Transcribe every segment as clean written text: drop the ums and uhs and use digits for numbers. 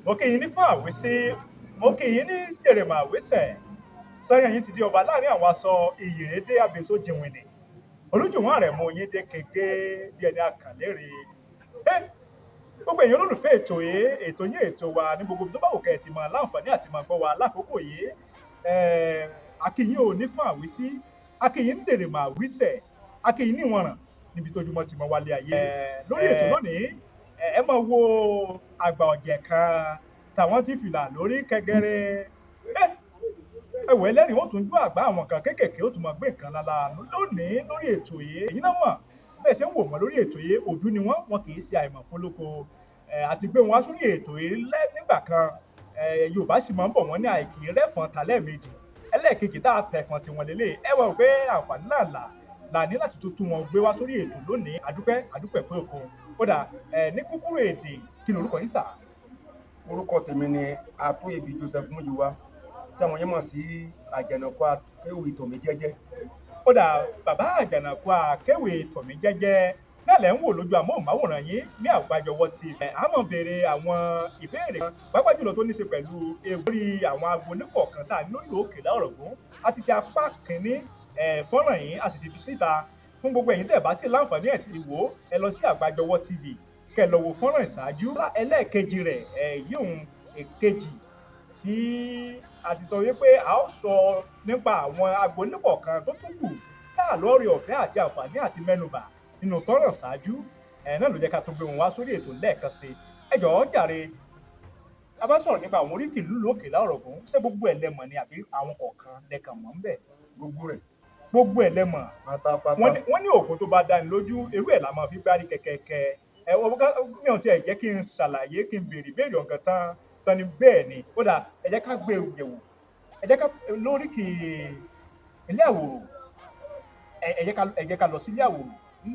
mo kí yín ní fún àwísí mo kí yín ní tèrèmà àwísẹ̀ sẹ́yìn yín ti di ọba láàrin àwọn aṣọ ìyèrèdé àbèso jìnwìnì olújùwọ̀n rẹ̀ mú yín dé kéke bí ẹni àkànlére gbogbo èèyàn olólùfẹ́ ètò yín ètò wa ní gbogbo tó bá wù kẹ́ ẹ ti máa láǹfààní àti máa gbọ́ wa lákòókò yìí akíyín ò ní fún àwísí akíyín ń dèrèmà àwísẹ̀ akíyín ní ìwọ̀nràn níbi tójúmọ́ ti mọ́ wálé ayé lórí ètò lónìí ẹ máa wo àgbà ọ̀jẹ̀ kan tàwọn tí fìlà lórí kẹgẹrẹ ẹwọ ẹlẹ́rìí ó tún jú àgbà àwọn kan kéékèèké ó tún máa gbé nǹkan lára lónìí lórí ètò yìí èyí náà mọ̀ bẹ́ẹ̀ ṣe ń wò wọ́n lórí ètò yìí ojú ni wọ́n kì í ṣe àìmọ̀ fún lóko àti gbé wọn wá sórí ètò yìí nígbà kan Yorùbá sì máa ń bọ̀ wọ́n ní àìkì rẹ́fọ̀n tálẹ̀ méjì ẹlẹ́ẹ̀kejì tá a tẹ̀fọ̀n tiwọn lélẹ̀ ẹ wọ̀ pé àǹfààní náà là ní láti tuntun wọn gbé wá sórí ètò lónìí àdúpẹ́ pé òkun kódà ní kúkúrú èdè kí ni orúkọ yín sà. Orúkọ tèmi ni Atoyebi Joseph Muyiwa tí àwọn yẹn mọ̀ sí Àjànàkú Akéwì Tọ̀mí Jẹ́jẹ́. Kódà bàbá Àjànàkú Akéwì Tọ̀mí Jẹ́jẹ́ náà lẹ́ ń wò lójú amóhùnmáwòrán yín ní Àgbájọwọ́ TV. A máa béèrè àwọn ìbéèrè kan pàápàá jùlọ tó ní ṣe pẹ̀lú ewúrí àwọn agbo oníkọ̀ọ̀kan tá a nílò Òkèlà Ọ̀ràngún. A ti ṣe apá kìíní fọ́nrán yìí a sì ti fi síta fún gbogbo ẹ̀yin tẹ́ bá sì láǹfààní ẹ̀ ti wò ẹ lọ sí Àgbájọwọ́ TV kẹ́ lọ wo fọ́nrán ìṣáájú ẹlẹ́ẹ̀kejì rẹ̀ yíyún èkejì tí a ti sọ wípé a ó sọ nípa àwọn agbo oníkọ̀ọ̀kan tó tún kù tá a lórí ọ̀fẹ́ àti àǹfààní àti mẹ́nubà nínú fọ́nrán ṣáájú náà ló jẹ́ ká tó gbé wọn wá sórí ètò lẹ́ẹ̀kan sí ẹ jọ̀ọ́ jàre a bá sọ̀rọ̀ nípa àwọn oríkì ìlú Òkèlà Ọ̀ràngún ṣé gbogbo ẹ̀ lẹ́mọ̀ ni àbí àwọn kọ̀ọ̀kan lẹ́kàn mọ́ ń bẹ̀. Gbogbo ẹ̀ lẹ́mọ̀ wọ́n ní òògùn tó bá dáni lójú irú ẹ̀ la máa fi gbárí kẹ̀kẹ́kẹ́ mi ò tiẹ̀ jẹ́ kí n ṣàlàyé kí n béèrè ọ̀gán tán ni bẹ́ẹ̀ ni kódà ẹ jẹ́ ká gbé yẹ̀wò ẹ jẹ́ ká lóríkì ilé àwòrò ẹ jẹ́ ká lọ sí ilé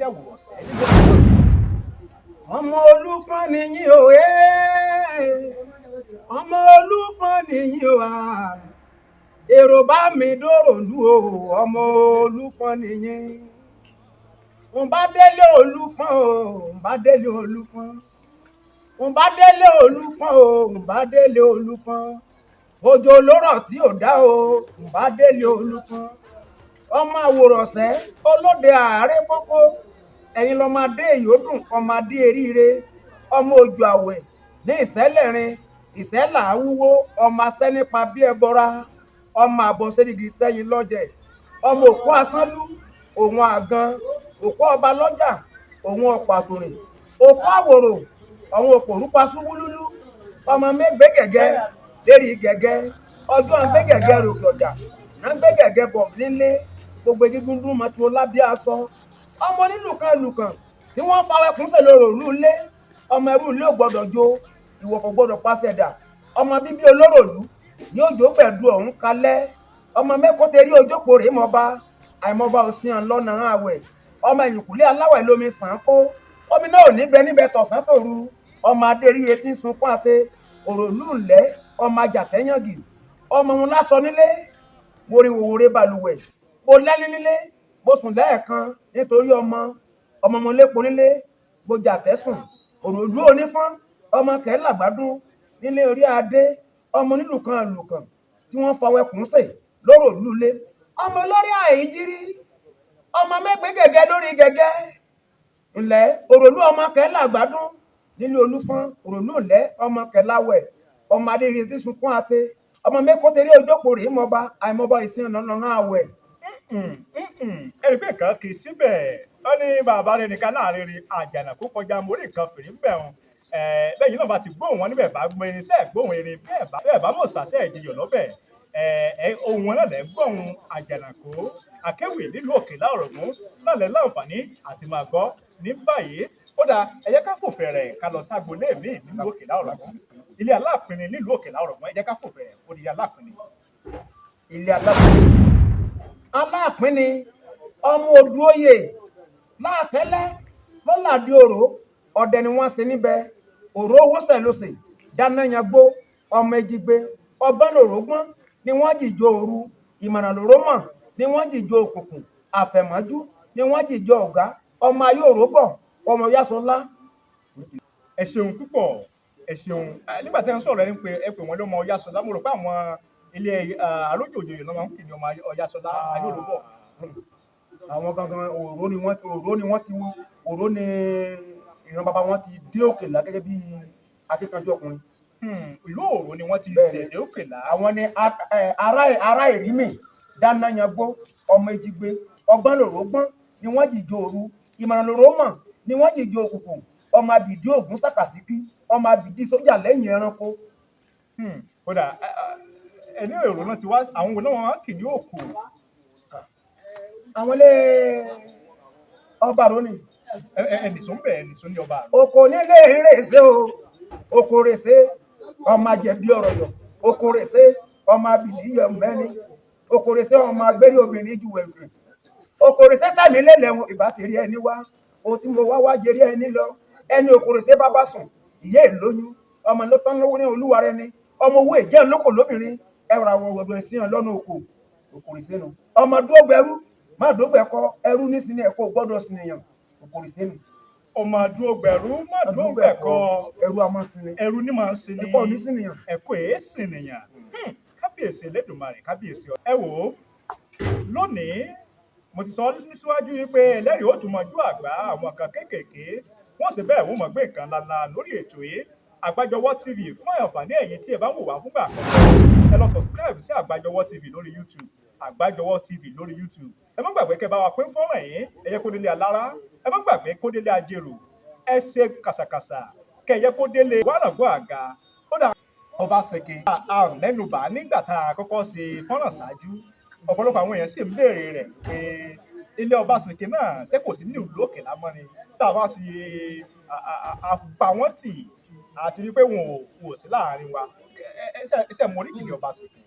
àwòrò ọ̀sẹ̀. Ọmọ Olúfọ́n nìyí o ọmọ Olúfọ́n nìyí o èrò bá mi dòrò lù o ọmọ Olúfọ́n nìyí n bá délé Olúfọ́n o n bá délé Olúfọ́n n bá délé Olúfọ́n o n bá délé Olúfọ́n òjò lórọ̀ tí ò dá o n bá délé Olúfọ́n ọmọ àwòrọ̀sẹ́ olóde ààrẹ kókó ẹ̀yin lọ́mọdé yòódùn ọmọdé eríire ọmọ òjò àwẹ̀ ní ìṣẹ́lẹ̀rin ìṣẹ́là wúwo ọmọ asẹ́ nípa bí ẹbọra ọmọ àbọ̀sẹ́dìgì sẹ́yìn lọ́jẹ̀ ọmọ òkú asánlú òun àgan òkú ọba lọ́jà òun ọ̀pọ̀ àtòrìn òkú àwòrò àwọn òkú òrùpa súwúlúlú ọmọ mẹ́gbẹ́ gẹ̀gẹ́ lérí gẹ̀gẹ́ ọjọ́ àgbẹ́ gẹ̀gẹ́ rògbò ọjà àgbẹ́ gẹ̀gẹ́ bọ̀ nílé gbogbo egungun dún mọ́ tí ó lábẹ́ aṣọ ọmọ nílùkan tí wọ́n fa ẹkùn sèlórò ìlú ilé ọmọ ẹrú ilé ò gbọ́dọ̀ jó ìwọ̀fọ̀ gbọ́dọ̀ pàṣẹ dà ọmọ bíbí olóròlú yóò jó pẹ̀lú ọ̀hún kalẹ̀ ọmọ mẹ́kọ́ tẹ̀rí ojókòó rèé mọba àìmọba òsín lọ́nà àwẹ̀ ọmọ ìyìnkùlé aláwẹ̀ lómi sàn kó omi náà ò níbẹ̀ tọ̀sán tòru ọmọ adérí etí sunkún àti òròlú ńlẹ̀ ọmọ ajàtẹ́yàngì ọmọ wọn lásọ nílé wòrèwòrè balùwẹ̀ bó lẹ́ni nílé bó sùn lẹ́ẹ̀kan nítorí ọmọ wọn lépo nílé bó jàtẹ́sùn òròlú onífọ́n ọmọ kẹ́làgbádùn nílé orí adé ọmọ nílùkan tí wọ́n fọwẹ́kùn sè lóró lulé ọmọ lórí àìjírí ọmọ mẹ́gbẹ́ gẹ̀gẹ́ lórí gẹ̀gẹ́ ńlẹ̀ òròlú ọmọ kẹ́làgbádùn nílé olúfọ́n òròlú ńlẹ̀ ọmọ kẹ́láwẹ̀ ọmọ adérí tí sunkún àti ọmọ mẹ́kọ́tẹ́rí ojókòó rèé mọba àìmọba ìsìn ọ̀nà àwẹ̀. ẹni pé nǹkan kì í síbẹ̀ ó ní bàbá rẹ̀ nìkan láàrin rí Àjànàkú kọjá mórí nǹkan fèrè ń bẹ̀ wọn lẹ́yìn náà bá ti gbóhùn wọn níbẹ̀ bá gbọ́ irinṣẹ́ gbóhùn erin bẹ́ẹ̀ bá mọ̀ sàṣẹ́ ìjìyàn lọ́bẹ̀ ohun wọn náà lẹ́ gbóhùn Àjànàkú Akéwì nílùú Òkèlà Ọ̀ràngún náà lẹ́ láǹfààní àti máa gbọ́ ní báyìí ó dáa ẹ jẹ́ ká fòfin rẹ̀ ká lọ ságbolé míì nílùú Òkèlà Ọ̀ràngún ilé Aláàpinni nílùú Òkèlà Ọ̀ràngún ẹ jẹ́ ká fòfin rẹ̀ ó di Aláàpinni. Ilé Aláàpinni ọmọ Odùoyè láàfẹ́lẹ́ lọ́làdí òró ọdẹ ni wọ́n ṣe níbẹ̀ òró owó sẹ̀lóṣè dáná yangbó ọmọ Ejigbe ọgbọ́n lòrógbọ́n ni wọ́n jìjọ òru ìmọ̀ràn lòró mọ̀ ni wọ́n jìjọ òkùnkùn àfẹ̀mọ́jú ni wọ́n jìjọ ọ̀gá ọmọ ayé òróbọ̀ ọmọ Yásọlá. Ẹ ṣeun púpọ̀ ẹ ṣeun nígbà tẹ́ ń sọ̀rọ̀ ẹ pè wọ́n lọ́mọ Ọ̀yásọlá mo rò pé àwọn ilé alójòjòyè ló máa ń pè ní ọmọ Ọ̀yásọlá ayélujábọ̀. àwọn gangan òró ni wọ́n òró ni ìran bàbá wọn ti dé Òkèlá gẹ́gẹ́ bí akíkanjú ọkùnrin. Ìlú Òró ni wọ́n ti ṣẹ̀dẹ̀ Òkèlá. àwọn ni ará Ìrímì dáná yangbó ọmọ Èjìgbé ọgbọ́n lòró gbọ́n ni wọ́n jìjọ òru ìmọ̀ràn lòró mọ̀ ni wọ́n jìjọ òkùnkùn ọmọ Àbìdí Ògún sàkàsíkí ọmọ Àbìdí sójà lẹ́yìn ẹranko. Kódà ẹni èrò náà ti wá àwọn òun náà wọn kì ní òkú. àwọn ilé ọba rónì. ẹnìsún bẹ̀ ẹnìsún ní ọba. oko nílé rèsé o oko rèsé ọmọ Àjẹ̀bí ọ̀rọ̀ yọ oko rèsé ọmọ Àbìdí yọ mẹ́ni oko rèsé ọmọ agbérí obìnrin ju ẹ̀rù oko rèsé tàmí lélẹ̀ ìbá ti rí ẹni wá o tí mo wá jẹrí ẹni lọ ẹni oko rèsé bàbá sùn ìyá ìlóyún ọmọ ló tán lówó ní olúwa rẹ ni ọmọ owó ìjẹ́ lóko lóbìnrin ẹ̀rọ àwọn ọ̀gbọ̀n ìsìn lọ́nà oko rèsé nu ọmọ dógbẹ̀rú má dógbẹ̀kọ ẹrú nísìnyí ẹ̀kọ́ gbọ́dọ̀ sìnìyàn oko rèsé nu ọmọ dógbẹ̀rú má dógbẹ̀kọ ẹrú àmọ́ sinmi ẹrú ní máa ń sin ní ẹ̀kọ́ ní sìnìyàn ẹ̀kọ́ èé sìnìyàn. Kábíyèsí Elédùmarè kábíyèsí ẹ wò ó lónìí mo ti sọ níwájú wípé ẹlẹ́rìí ó tún mọjú àgbà àwọn kan kéékèèké wọ́n sì bẹ́ẹ̀ wọ́n mọ̀ gbé nǹkan lala lórí ètò yìí Àgbájọwọ́ TV fún àǹfààní ẹ̀yin tí ẹ bá ń wò wá fúngbà àkọ́kọ́ ẹ lọ subscribe sí Àgbájọwọ́ TV lórí YouTube Àgbájọwọ́ TV lórí YouTube ẹ má gbàgbé kẹ́ bá wa pín fọ́nrán yìí ẹ yẹ kó délé alára ẹ má gbàgbé kó délé ajérò ẹ ṣe kàṣàkàṣà kẹ́ yẹ kó délé wàràngó àga ó dà Ọbaṣẹ́kì àrùn lẹ́nubà nígbà tá a kọ́kọ́ ṣe fọ́nrán ṣáájú ọ̀pọ̀lọpọ̀ àwọn èèyàn sì ń béèrè rẹ̀ pé ilé Ọbaṣẹ́kì náà ṣé kò sí ní ìlú Òkèlá mọ́ ni tá a bá ṣe àpá wọn tì a sì rí pé wọn ò sí láàrin wa ẹsẹ̀ mọ oríkìlì Ọbaṣẹ́kì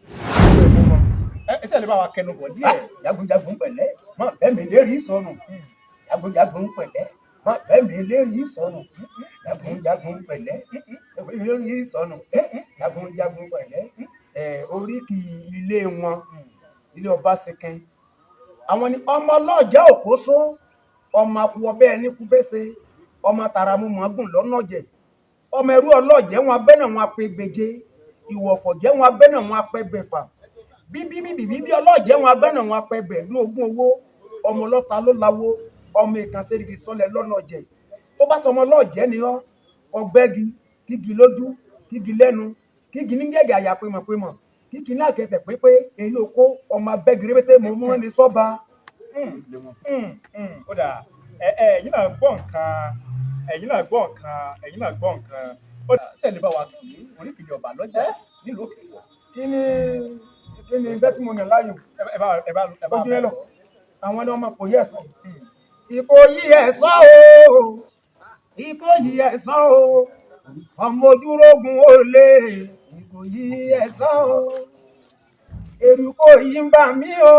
ẹsẹ̀ lè bá wa kẹnu bọ̀ díẹ̀. jagunjagun pẹ̀lẹ́ mọ bẹ́ẹ̀ mi lérí sọnù jagunjagun pẹ̀lẹ́ mọ bẹ́ẹ̀ mi lérí sọnù jagunjagun pẹ̀lẹ́ lérí sọnù jagunjagun pẹ̀lẹ́ oríkì ilé wọn ilé Ọbaṣẹ́kì àwọn ni ọmọ ọlọ́jà òkóso ọmọ akúwọ bẹ́ẹ̀ ní kúbẹ́sẹ̀ ọmọ tàràmù mọ́gùn lọ́nà jẹ ọmọ ẹrú ọlọ́jẹ́ wọn abẹ́nà wọn apẹ gbèje ìwọ̀fọ̀ jẹ́ wọn abẹ́nà wọn apẹ gbẹ̀fà bíbí ọlọ́jẹ́ wọn abẹ́nà wọn apẹ gbẹ̀dún ogún owó ọmọ ọlọ́ta ló láwo ọmọ ìkànsẹ́rìgì sọlẹ̀ lọ́nà jẹ tó bá sọ ọmọ ọlọ́jẹ́ ni ọ ọgbẹ́gi kígi lójú kígi lẹ́nu kígi ní gẹ́gẹ́ àyà pémọ̀pémọ̀ kígi ní àkẹtẹ̀ pépé èyí oko ọmọ abẹ́girébété mọ̀ mọ́ ní sọ́ba. Ó dà ẹ̀yin náà gbọ́ nǹkan ó dà sẹ́ni bá wa kì í oríkìlì ọba lọ́jà nílùú Òkèlá. kí ni iṣẹ́ tí mo yàn láàyò ẹ bá ojú ẹ lọ àwọn ni ọmọ kò yẹ ẹ̀sọ́ Ìkòyí ẹ̀sọ́ o Ìkòyí ẹ̀sọ́ o ọmọ ojúrógun ó lé Ìkòyí ẹ̀sọ́ o èrù Ìkòyí ń bà mí o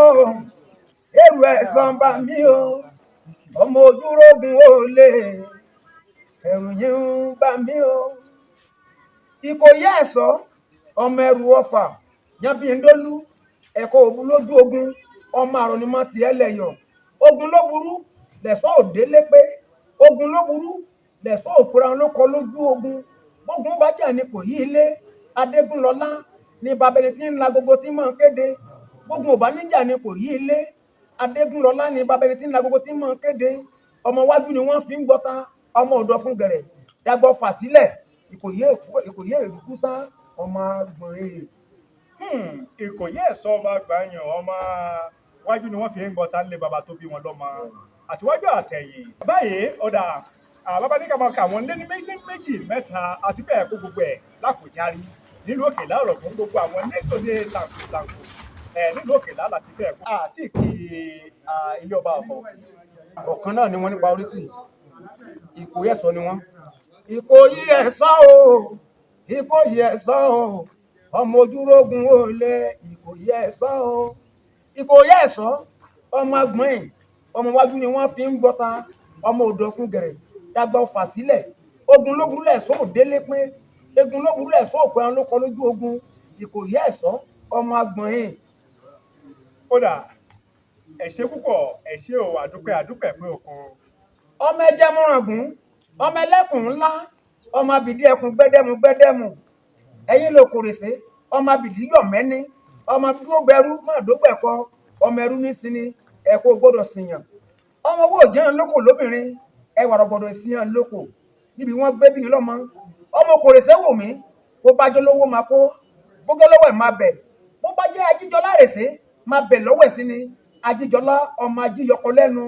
èrù ẹ̀sọ́ ń bà mí o ọmọ ojúrógun ó lé ẹ̀rù yín ń bà mí o Ìkòyí ẹ̀sọ́ ọmọ ẹrù Ọ̀fà Yánbíndólú ẹ̀kọ́ ògún lójú ogun ọmọ àrọ̀nìmọ̀ tiẹ̀ lẹ̀yọ̀ ogun ló burú lẹ̀sọ́ òde lépé ogun ló burú lẹ̀sọ́ òpùra ló kọ lójú ogun gbógun bá jà ní kò yí ilé Adégúnlọlá ní babẹni tí ń la gbogbo tí mọ̀ kéde gbógun ò bá níjà ní kò yí ilé Adégúnlọlá ní babẹni tí ń la gbogbo tí mọ̀ kéde ọmọ wájú ni wọ́n fi ń gbọ́ta ọmọ ọ̀dọ́ fún gẹ̀rẹ̀ dàgbọ́ fà sílẹ̀ Ìkòyí èrúkúsá ọmọ agbọ̀nrin. Ìkòyí ẹ̀sọ́ ọmọ àgbàyàn ọmọ wájú ni wọ́n fi ń gbọ́ta nílé baba tó bí wọn lọ́mọ àtiwájú àtẹ̀yìn. Báyìí ọ̀dà bàbá ní ká máa kà wọ́n lé ní méjì mẹ́ta àti bẹ́ẹ̀ kó gbogbo ẹ̀ lákòjárí nílùú Òkèlá ọ̀rọ̀ fún gbogbo àwọn ilé tó ṣe ṣàǹkóṣàǹkó nílùú Òkèlá láti bẹ́ẹ̀ kó àti kí ilé ọba Ọ̀fọ̀. ọ̀kan náà ni wọ́n nípa oríkì Ìkòyí ẹ̀sọ́ ni wọ́n. Ìkòyí ẹ̀sọ́ o Ìkòyí ẹ̀sọ́ o ọmọ ojúrógun ó lé Ìkòyí ẹ̀sọ́ o Ìkòyí ẹ̀sọ́ ọmọ agbọ̀n ọmọ wájú ni wọ́n fi ń gbọ́ta ọmọ ọ̀dọ́ fún gẹ̀rẹ̀ dàgbà fà sílẹ̀ ogun ló burú lẹ̀sọ́ òdélé pé egun ló burú lẹ̀sọ́ òpẹ́ran ló kọ lójú ogun Ìkòyí ẹ̀sọ́ ọmọ agbọ̀n. Ó dà ẹ ṣé púpọ̀ ẹ ṣé o àdúpẹ́ pé òkun. ọmọ ẹjẹ mọ́ràngún ọmọ ẹlẹ́kùn ńlá ọmọ abìdí ẹkùn gbẹdẹmù ẹ̀yin ló kòrèsé ọmọ abìdí yọ̀mẹ́ni ọmọ dúró gbẹrú má dógbẹ̀kọ ọmọ ẹrú ní sinmi ẹ̀kọ́ gbọ́dọ̀ sìyàn ọmọ owó òjẹun lóko lóbìnrin ẹwà rọ̀gbọ̀dọ̀ ìsìyàn lóko níbi wọ́n gbé bí lọ́mọ ọmọ kòrèsé wò mí bó bá jọ lówó máa kó bógó lọ́wọ́ ẹ̀ máa bẹ̀ bó bá jẹ́ ajíjọlá rèsé máa bẹ̀ lọ́wọ́ ẹ̀ sí ni ajíjọlá ọmọ ajíyọkọ lẹ́nu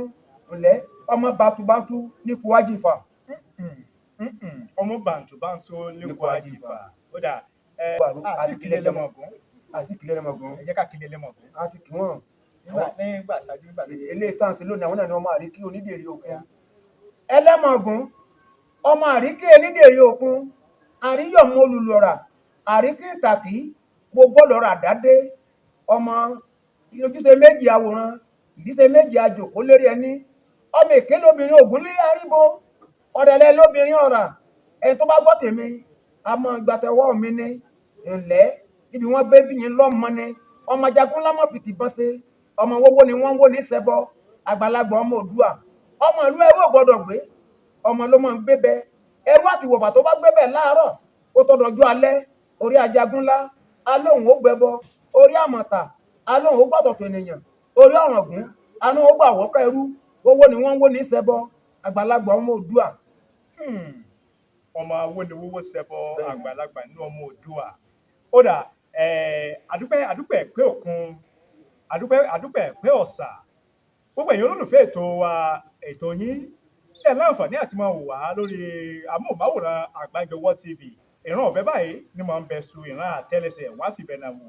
ńlẹ́ ọmọ bàtúbàtú nípò ajífà. ọmọ bàǹtùbàǹtù lẹ́kọ̀ọ́ àjìfà ó dà àti kílẹ̀ lẹ́mọ̀gún ẹ jẹ́ ká kílẹ̀ lẹ́mọ̀gún àti kí wọ́n nígbà ṣáájú nígbà tí ilé ìtànsí lónìí àwọn náà ni ọmọ àríkí onídèrè òkun ẹlẹ́mọ̀gún ọmọ àríkí onídèrè òkun àríyọ̀mọ olùlọ́ra àríkí ìtàkì gbogbo lọ́ra dádé ọmọ ojúṣe méjì àwòrán ìdíṣe méjì àjòkó lérí ẹni ọmọ èké lóbìnrin ògún ní àríbo ọ̀dẹ̀lẹ̀ lóbìnrin ọ̀rà ẹni tó bá gbọ́ tèmi àmọ́ ìgbàtẹ̀wọ́ mi ní ńlẹ́ níbi wọ́n gbé bíyìn lọ́mọ ni ọmọ jagun lámọ̀ fìtì bọ́n ṣe ọmọ wọ́wọ́ ni wọ́n ń wó ní ṣẹbọ àgbàlagbà ọmọ òdua ọmọ ìlú ẹrú ò gbọdọ̀ gbé ọmọ ló máa ń gbé bẹ ẹrú àti wọ̀fà tó bá gbé bẹ láàárọ̀ ó tọdọ̀jú alẹ́ orí ajagunlá alóhùn ó gbẹbọ orí àmọ̀tà alóhùn ó gbàtọ̀tọ̀ ènìyàn orí ọ̀ràngún alóhùn ó gbà wọ́kọ̀ ẹrú owó ni wọ́n ń wó ní ṣẹbọ àgbàlagbà ọmọ òdua. ọmọ awóniwówó ṣẹbọ àgbàlagbà ní ọmọ òdua ó dà àdúpẹ́ pé òkun àdúpẹ́ pé ọ̀sà gbogbo èèyàn olólùfẹ́ ètò wa ètò yín tẹ̀ láǹfààní àti máa wò wá lórí amóhùnmáwòrán Àgbájọwọ́ TV ìran ọ̀bẹ báyìí ni máa ń bẹ su ìran àtẹ́lẹsẹ̀ wá sí ibẹ̀ náà wò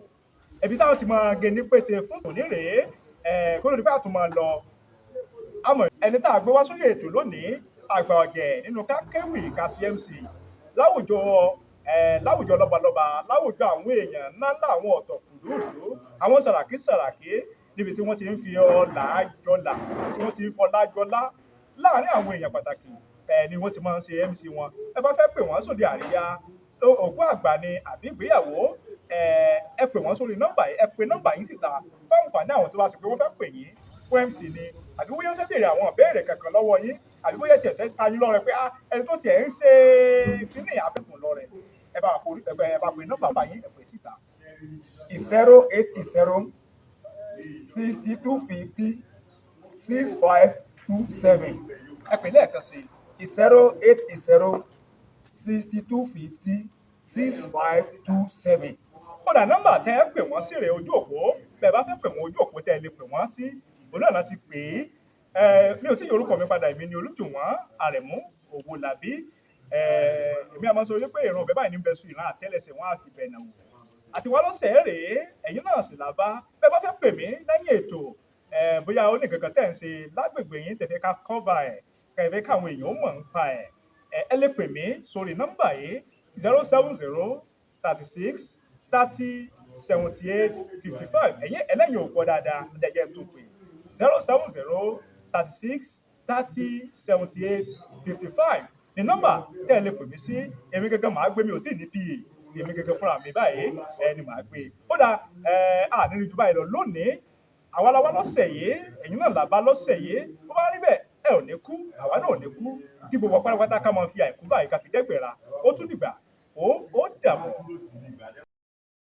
ẹbí táwọn ti máa gé ní pété fún tòní rèé kó ló dé pé àtúmọ̀ lọ àmọ́ ẹni tá a gbé wá sórí ètò lónìí àgbà ọ̀jẹ̀ nínú kákéwì KCMC láwùjọ lọ́balọ́ba láwùjọ àwọn èèyàn ńláńlá àwọn ọ̀tọ̀kùlúùlú àwọn sàràkí níbi tí wọ́n ti ń fi ọlá jọlá tí wọ́n ti ń fọlá jọlá láàárín àwọn èèyàn pàtàkì ni wọ́n ti máa ń ṣe MC wọn ẹ bá fẹ́ pè wọ́n sóde àríyá òkú àgbà ni àbí ìgbéyàwó ẹ pè wọ́n sórí nọ́mbà yìí ẹ pe nọ́mbà yìí síta fún àǹfààní àwọn tó bá sọ pé wọ́n fẹ́ pè yín fún MC ni àbí bóyá wọ́n fẹ́ béèrè àwọn ìbéèrè kankan lọ́wọ́ yín àbí bóyá tiẹ̀ fẹ́ ta yín lọ́rẹ pé ẹni tó tiẹ̀ ń ṣe kíní àfẹ́kùn lọ́rẹ ẹ bá pe nọ́mbà yín ẹ pè síta. 080 6250 6527 ẹ pè lẹ́ẹ̀kan sí 080 6250 6527. kódà nọ́mbà tẹ́ ẹ pè wọ́n sí rẹ̀ ojú òpó bẹ́ẹ̀ bá fẹ́ pè wọ́n ojú òpó tẹ́ ẹ lè pè wọ́n sí òun náà láti pè é mi ò tí ì orúkọ mi padà èmi ni Olújùwọ̀n Àrẹ̀mú Òwòlàbí èmi àmọ́ sọ wípé ìran ọ̀bẹ báyìí ní bẹ́ẹ̀ sùn ìran àtẹ́lẹsẹ̀ wọn àti bẹ́ẹ̀ náà wò àti wọn lọ́sẹ̀ rèé ẹ̀yin náà sì là bá bẹ́ẹ̀ bá fẹ́ pè mí lẹ́yìn ètò bóyá ó ní kankan tẹ̀ ń ṣe lágbègbè yín tẹ̀fẹ́ ká cover ẹ̀ kẹ̀fẹ́ káwọn èèyàn mọ̀ ń pa ẹ̀ ẹ lè pè mí sórí nọ́mbà yìí 070 36 30 78 55 ẹlẹ́yìn ò gbọ́ dáadáa ẹ̀dẹ̀jẹ̀ tó pè 070 36 30 78 55 ní nọ́mbà tẹ́ ẹ lè pè mí sí èmi gẹ́gẹ́ màá gbé mi ò tí ì ní PA èmi gẹ́gẹ́ fúnra mi báyìí ẹni màá gbé ó dà àníri jù báyìí lọ lónìí àwa la wá lọ́sẹ̀ yìí ẹ̀yin náà là bá lọ́sẹ̀ yìí ó bá rí bẹ́ẹ̀ ẹ ò ní kú àwa náà ò ní kú kí gbogbo pátápátá ká máa fi àìkú báyìí ká fi dẹ́gbẹ̀ra ó tún dìgbà ó dàbọ̀.